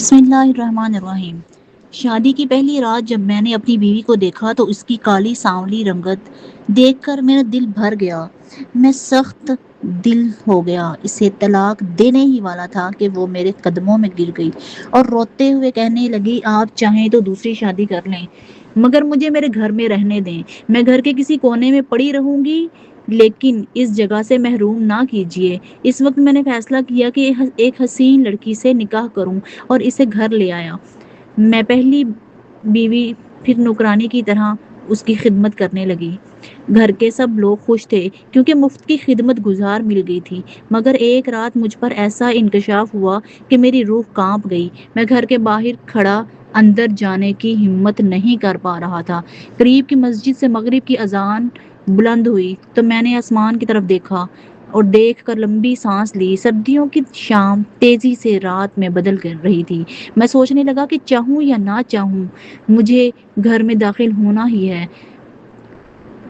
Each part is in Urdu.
بسم اللہ الرحمن الرحیم۔ شادی کی پہلی رات جب میں نے اپنی بیوی کو دیکھا تو اس کی کالی سانولی رنگت دیکھ کر میرا دل بھر گیا۔ میں سخت دل ہو گیا، اسے طلاق دینے ہی والا تھا کہ وہ میرے قدموں میں گر گئی اور روتے ہوئے کہنے لگی، آپ چاہیں تو دوسری شادی کر لیں مگر مجھے میرے گھر میں رہنے دیں۔ میں گھر کے کسی کونے میں پڑی رہوں گی لیکن اس جگہ سے محروم نہ کیجیے۔ اس وقت میں نے فیصلہ کیا کہ ایک حسین لڑکی سے نکاح کروں اور اسے گھر لے آیا۔ میں پہلی بیوی پھر نوکرانی کی طرح اس کی خدمت کرنے لگی۔ گھر کے سب لوگ خوش تھے کیونکہ مفت کی خدمت گزار مل گئی تھی، مگر ایک رات مجھ پر ایسا انکشاف ہوا کہ میری روح کانپ گئی۔ میں گھر کے باہر کھڑا اندر جانے کی ہمت نہیں کر پا رہا تھا۔ قریب کی مسجد سے مغرب کی اذان بلند ہوئی تو میں نے آسمان کی طرف دیکھا اور دیکھ کر لمبی سانس لی۔ سردیوں کی شام تیزی سے رات میں بدل کر رہی تھی۔ میں سوچنے لگا کہ چاہوں یا نہ چاہوں مجھے گھر میں داخل ہونا ہی ہے،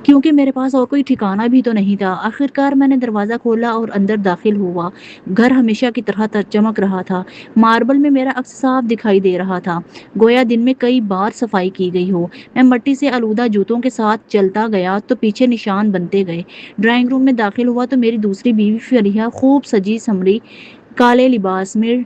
کیونکہ میرے پاس اور کوئی ٹھکانہ بھی تو نہیں تھا۔ آخرکار میں نے دروازہ کھولا اور اندر داخل ہوا۔ گھر ہمیشہ کی طرح چمک رہا تھا۔ ماربل میں میرا عکس صاف دکھائی دے رہا تھا، گویا دن میں کئی بار صفائی کی گئی ہو۔ میں مٹی سے آلودہ جوتوں کے ساتھ چلتا گیا تو پیچھے نشان بنتے گئے۔ ڈرائنگ روم میں داخل ہوا تو میری دوسری بیوی فریحہ خوب سجی سنوری کالے لباس میں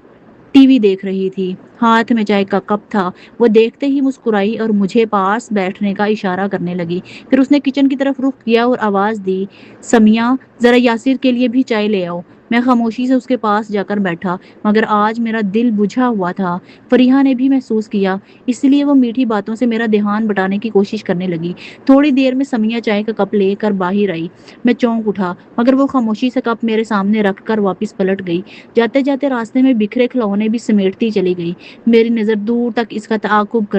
ٹی وی دیکھ رہی تھی۔ ہاتھ میں چائے کا کپ تھا۔ وہ دیکھتے ہی مسکرائی اور مجھے پاس بیٹھنے کا اشارہ کرنے لگی۔ پھر اس نے کچن کی طرف رخ کیا اور آواز دی، سمیہ ذرا یاسر کے لیے بھی چائے لے آؤ۔ میں خاموشی سے اس کے پاس جا کر بیٹھا، مگر آج میرا دل بجھا ہوا تھا۔ فریحہ نے بھی محسوس کیا، اس لیے وہ میٹھی باتوں سے میرا دھیان بٹانے کی کوشش کرنے لگی۔ تھوڑی دیر میں سمیہ چائے کا کپ لے کر باہر آئی۔ میں چونک اٹھا، مگر وہ خاموشی سے کپ میرے سامنے رکھ کر واپس پلٹ گئی۔ جاتے جاتے راستے میں بکھرے کھلونے بھی سمیٹتی چلی گئی۔ میری نظر دور تک اس کا تعاقب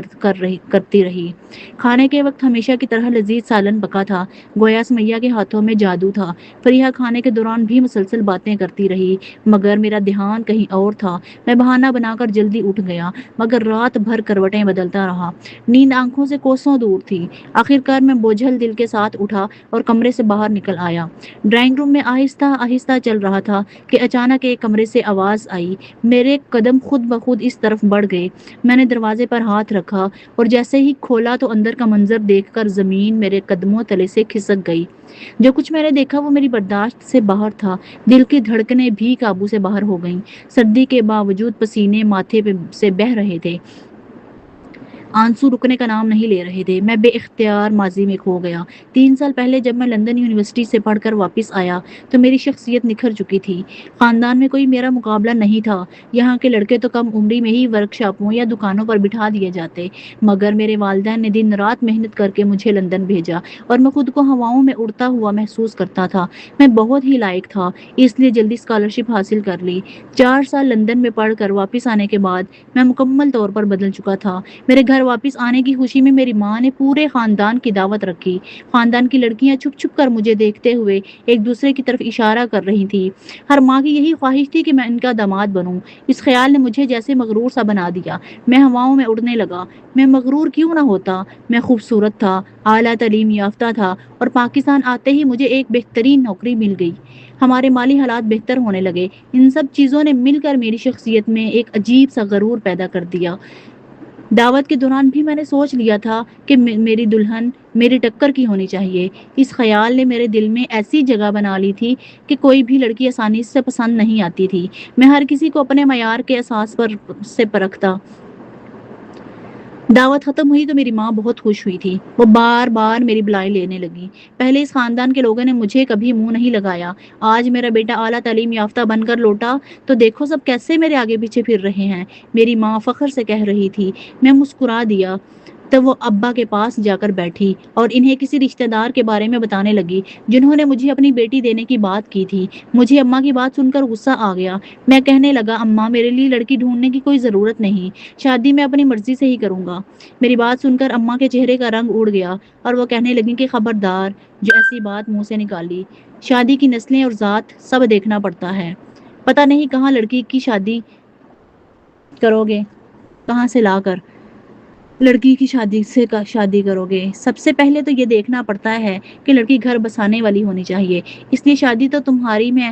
کرتی رہی۔ کھانے کے وقت ہمیشہ کی طرح لذیذ سالن پکا تھا، گویا سمیہ کے ہاتھوں میں جادو تھا۔ فریحہ کھانے کے دوران بھی مسلسل باتیں کرتی رہی، مگر میرا دھیان کہیں اور تھا۔ میں بہانہ بنا کر جلدی اٹھ گیا، مگر رات بھر کروٹیں بدلتا رہا۔ نیند آنکھوں سے کوسوں دور تھی۔ آخرکار میں بوجھل دل کے ساتھ اٹھا اور کمرے سے باہر نکل آیا۔ ڈرائنگ روم میں آہستہ آہستہ چل رہا تھا کہ اچانک ایک کمرے سے آواز آئی۔ میرے قدم خود بخود اس طرف بڑھ گئے۔ میں نے دروازے پر ہاتھ رکھا اور جیسے ہی کھولا تو اندر کا منظر دیکھ کر زمین میرے قدموں تلے سے کھسک گئی۔ جو کچھ میں نے دیکھا وہ میری برداشت سے باہر تھا۔ دل کی دھڑکنیں بھی قابو سے باہر ہو گئیں۔ سردی کے باوجود پسینے ماتھے سے بہہ رہے تھے، آنسو رکنے کا نام نہیں لے رہے تھے۔ میں بے اختیار ماضی میں کھو گیا۔ 3 سال پہلے جب میں لندن یونیورسٹی سے پڑھ کر واپس آیا تو میری شخصیت نکھر چکی تھی۔ خاندان میں کوئی میرا مقابلہ نہیں تھا۔ یہاں کے لڑکے تو کم عمری میں ہی ورک شاپوں یا دکانوں پر بٹھا دیے جاتے، مگر میرے والدین نے دن رات محنت کر کے مجھے لندن بھیجا اور میں خود کو ہواؤں میں اڑتا ہوا محسوس کرتا تھا۔ میں بہت ہی لائق تھا، اس لیے جلدی اسکالرشپ حاصل کر لی۔ 4 سال لندن میں پڑھ کر واپس آنے کے بعد میں مکمل طور پر بدل چکا تھا۔ میرے گھر واپس آنے کی خوشی میں میری ماں نے پورے خاندان کی دعوت رکھی۔ خاندان کی لڑکیاں چھپ چھپ کر مجھے دیکھتے ہوئے ایک دوسرے کی طرف اشارہ کر رہی تھی۔ ہر ماں کی یہی خواہش تھی کہ میں ان کا داماد بنوں۔ اس خیال نے مجھے جیسے مغرور سا بنا دیا۔ میں ہواؤں میں اڑنے لگا۔ میں مغرور کیوں نہ ہوتا؟ میں خوبصورت تھا، اعلیٰ تعلیم یافتہ تھا اور پاکستان آتے ہی مجھے ایک بہترین نوکری مل گئی۔ ہمارے مالی حالات بہتر ہونے لگے۔ ان سب چیزوں نے مل کر میری شخصیت میں ایک عجیب سا غرور پیدا کر دیا۔ دعوت کے دوران بھی میں نے سوچ لیا تھا کہ میری دلہن میری ٹکر کی ہونی چاہیے۔ اس خیال نے میرے دل میں ایسی جگہ بنا لی تھی کہ کوئی بھی لڑکی آسانی سے پسند نہیں آتی تھی۔ میں ہر کسی کو اپنے معیار کے اساس پر سے پرکھتا۔ دعوت ختم ہوئی تو میری ماں بہت خوش ہوئی تھی۔ وہ بار بار میری بلائیں لینے لگی۔ پہلے اس خاندان کے لوگوں نے مجھے کبھی منہ نہیں لگایا۔ آج میرا بیٹا اعلیٰ تعلیم یافتہ بن کر لوٹا تو دیکھو سب کیسے میرے آگے پیچھے پھر رہے ہیں، میری ماں فخر سے کہہ رہی تھی۔ میں مسکرا دیا تو وہ ابا کے پاس جا کر بیٹھی اور انہیں کسی رشتہ دار کے بارے میں بتانے لگی جنہوں نے مجھے اپنی بیٹی دینے کی بات کی تھی۔ مجھے اماں کی بات سن کر غصہ آ گیا۔ میں کہنے لگا، اماں میرے لیے لڑکی ڈھونڈنے کی کوئی ضرورت نہیں، شادی میں اپنی مرضی سے ہی کروں گا۔ میری بات سن کر اماں کے چہرے کا رنگ اڑ گیا اور وہ کہنے لگی کہ خبردار جو ایسی بات منہ سے نکالی، شادی کی نسلیں اور ذات سب دیکھنا پڑتا ہے، پتہ نہیں کہاں لڑکی کی شادی کرو گے، کہاں سے لا کر لڑکی کی شادی کرو گے۔ سب سے پہلے تو یہ دیکھنا پڑتا ہے کہ لڑکی گھر بسانے والی ہونی چاہیے، اس لیے شادی تو تمہاری میں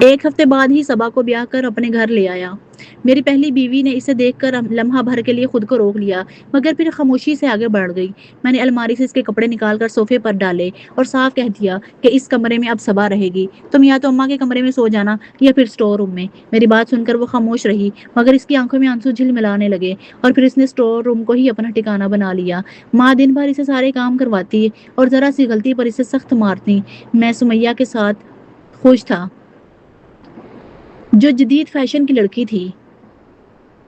ایک ہفتے بعد ہی صبا کو بیاہ کر اپنے گھر لے آیا۔ میری پہلی بیوی نے اسے دیکھ کر لمحہ بھر کے لیے خود کو روک لیا، مگر پھر خاموشی سے آگے بڑھ گئی۔ میں نے الماری سے اس کے کپڑے نکال کر صوفے پر ڈالے اور صاف کہہ دیا کہ اس کمرے میں اب صبا رہے گی، تم یا تو اماں کے کمرے میں سو جانا یا پھر اسٹور روم میں۔ میری بات سن کر وہ خاموش رہی، مگر اس کی آنکھوں میں آنسو جھلملانے لگے اور پھر اس نے اسٹور روم کو ہی اپنا ٹھکانہ بنا لیا۔ ماں دن بھر اسے سارے کام کرواتی اور ذرا سی غلطی پر اسے سخت مارتی۔ میں سمیہ کے ساتھ خوش تھا، جو جدید فیشن کی لڑکی تھی،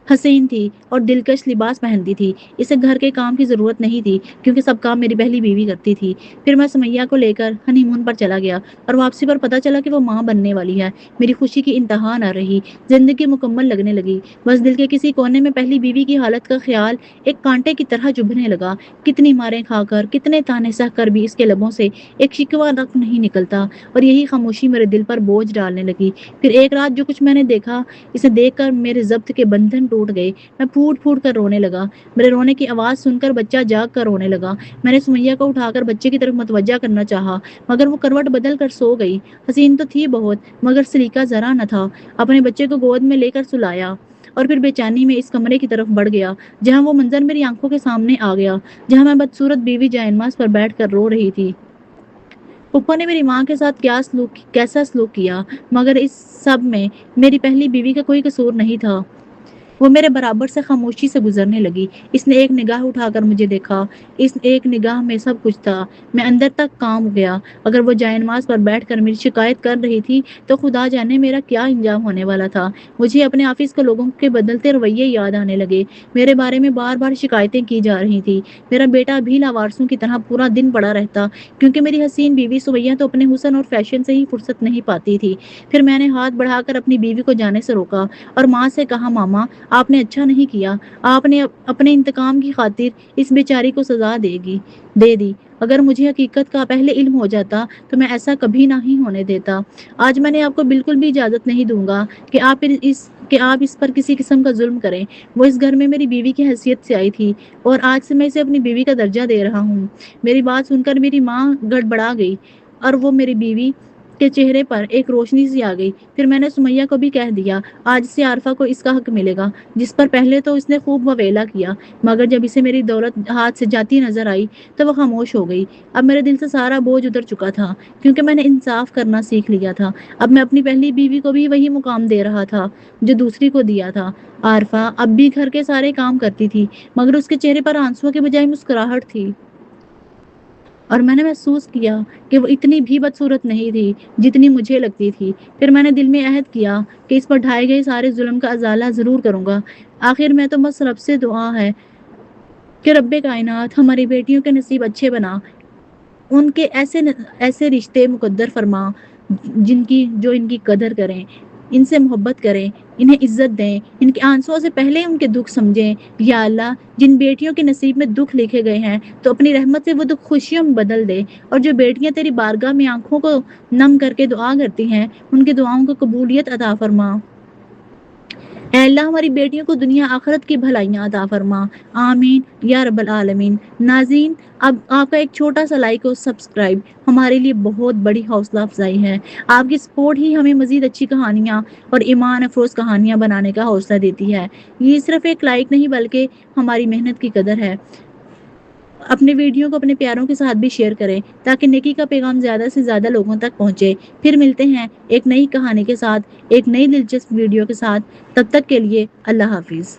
حسین تھی اور دلکش لباس پہنتی تھی۔ اسے گھر کے کام کی ضرورت نہیں تھی کیونکہ سب کام میری پہلی بیوی کرتی تھی۔ پھر میں سمیہ کو لے کر ہنی مون پر چلا گیا اور واپسی پر پتہ چلا کہ وہ ماں بننے والی ہے۔ میری خوشی کی انتہا نہ رہی، زندگی مکمل لگنے لگی۔ بس دل کے کسی کونے میں پہلی بیوی کی حالت کا خیال ایک کانٹے کی طرح چبھنے لگا۔ کتنی ماریں کھا کر، کتنے تانے سہ کر بھی اس کے لبوں سے ایک شکوہ تک نہیں نکلتا اور یہی خاموشی میرے دل پر بوجھ ڈالنے لگی۔ پھر ایک رات جو کچھ میں نے دیکھا، اسے دیکھ کر میرے ضبط کے بندھن ٹوٹ گئے۔ میں پھوٹ پھوٹ کر رونے لگا۔ میرے رونے کی آواز سن کر بچہ جاگ کر رونے لگا۔ میں نے سمیہ کو اٹھا کر بچے کی طرف متوجہ کرنا چاہا، مگر وہ کروٹ بدل کر سو گئی۔ حسین تو تھی بہت، مگر سلیقہ ذرا نہ تھا۔ اپنے بچے کو گود میں لے کر سلایا اور پھر بے چینی میں اس کمرے کی طرف بڑھ گیا جہاں وہ منظر میری آنکھوں کے سامنے آ گیا، جہاں میں بدصورت بیوی جائنماز پر بیٹھ کر رو رہی تھی۔ پھپھو نے میری ماں کے ساتھ کیسا سلوک کیا، مگر اس سب میں میری پہلی بیوی کا کوئی قصور نہیں تھا۔ وہ میرے برابر سے خاموشی سے گزرنے لگی۔ اس نے ایک نگاہ اٹھا کر مجھے دیکھا، اس ایک نگاہ میں سب کچھ تھا۔ میں اندر تک کانپ گیا۔ اگر وہ جائنماز پر بیٹھ کر میری شکایت کر رہی تھی تو خدا جانے میرا کیا انجام ہونے والا تھا۔ مجھے اپنے آفس کے لوگوں کے بدلتے رویے یاد آنے لگے۔ میرے بارے میں بار بار شکایتیں کی جا رہی تھی۔ میرا بیٹا بھی لاوارثوں کی طرح پورا دن پڑا رہتا کیونکہ میری حسین بیوی سمیہ تو اپنے حسن اور فیشن سے ہی فرصت نہیں پاتی تھی۔ پھر میں نے ہاتھ بڑھا کر اپنی بیوی کو جانے سے روکا اور ماں سے کہا، ماما آپ نے اچھا نہیں کیا، آپ نے اپنے انتقام کی خاطر اس بیچاری کو سزا دے دی۔ اگر مجھے حقیقت کا پہلے علم ہو جاتا تو میں ایسا کبھی نہیں ہونے دیتا۔ آج میں آپ کو بالکل بھی اجازت نہیں دوں گا کہ آپ اس پر کسی قسم کا ظلم کریں۔ وہ اس گھر میں میری بیوی کی حیثیت سے آئی تھی اور آج سے میں اسے اپنی بیوی کا درجہ دے رہا ہوں۔ میری بات سن کر میری ماں گڑبڑا گئی اور وہ میری بیوی کے چہرے پر ایک روشنی سی آ گئی۔ پھر میں نے سمیہ کو بھی کہہ دیا، آج سے عارفہ کو اس کا حق ملے گا، جس پر پہلے تو اس نے خوب وویلا کیا، مگر جب اسے میری دولت ہاتھ سے جاتی نظر آئی تو وہ خاموش ہو گئی۔ اب میرے دل سے سارا بوجھ اتر چکا تھا کیونکہ میں نے انصاف کرنا سیکھ لیا تھا۔ اب میں اپنی پہلی بیوی کو بھی وہی مقام دے رہا تھا جو دوسری کو دیا تھا۔ عارفہ اب بھی گھر کے سارے کام کرتی تھی، مگر اس کے چہرے پر آنسوؤں کے بجائے مسکراہٹ تھی، اور میں نے محسوس کیا کہ وہ اتنی بھی بدصورت نہیں تھی جتنی مجھے لگتی تھی۔ پھر میں نے دل میں عہد کیا کہ اس پر ڈھائے گئے سارے ظلم کا ازالہ ضرور کروں گا۔ آخر میں تو بس رب سے دعا ہے کہ رب کائنات ہماری بیٹیوں کے نصیب اچھے بنا، ان کے ایسے رشتے مقدر فرما جو ان کی قدر کریں، ان سے محبت کریں، انہیں عزت دیں، ان کے آنسوؤں سے پہلے ان کے دکھ سمجھیں۔ یا اللہ، جن بیٹیوں کے نصیب میں دکھ لکھے گئے ہیں تو اپنی رحمت سے وہ دکھ خوشیوں میں بدل دے، اور جو بیٹیاں تیری بارگاہ میں آنکھوں کو نم کر کے دعا کرتی ہیں ان کی دعاؤں کو قبولیت عطا فرما۔ اے اللہ، ہماری بیٹیوں کو دنیا آخرت کی بھلائیاں عطا فرما، آمین یا رب العالمین۔ ناظرین، اب آپ کا ایک چھوٹا سا لائک اور سبسکرائب ہمارے لیے بہت بڑی حوصلہ افزائی ہے۔ آپ کی سپورٹ ہی ہمیں مزید اچھی کہانیاں اور ایمان افروز کہانیاں بنانے کا حوصلہ دیتی ہے۔ یہ صرف ایک لائک نہیں بلکہ ہماری محنت کی قدر ہے۔ اپنے ویڈیو کو اپنے پیاروں کے ساتھ بھی شیئر کریں تاکہ نیکی کا پیغام زیادہ سے زیادہ لوگوں تک پہنچے۔ پھر ملتے ہیں ایک نئی کہانی کے ساتھ، ایک نئی دلچسپ ویڈیو کے ساتھ۔ تب تک کے لیے اللہ حافظ۔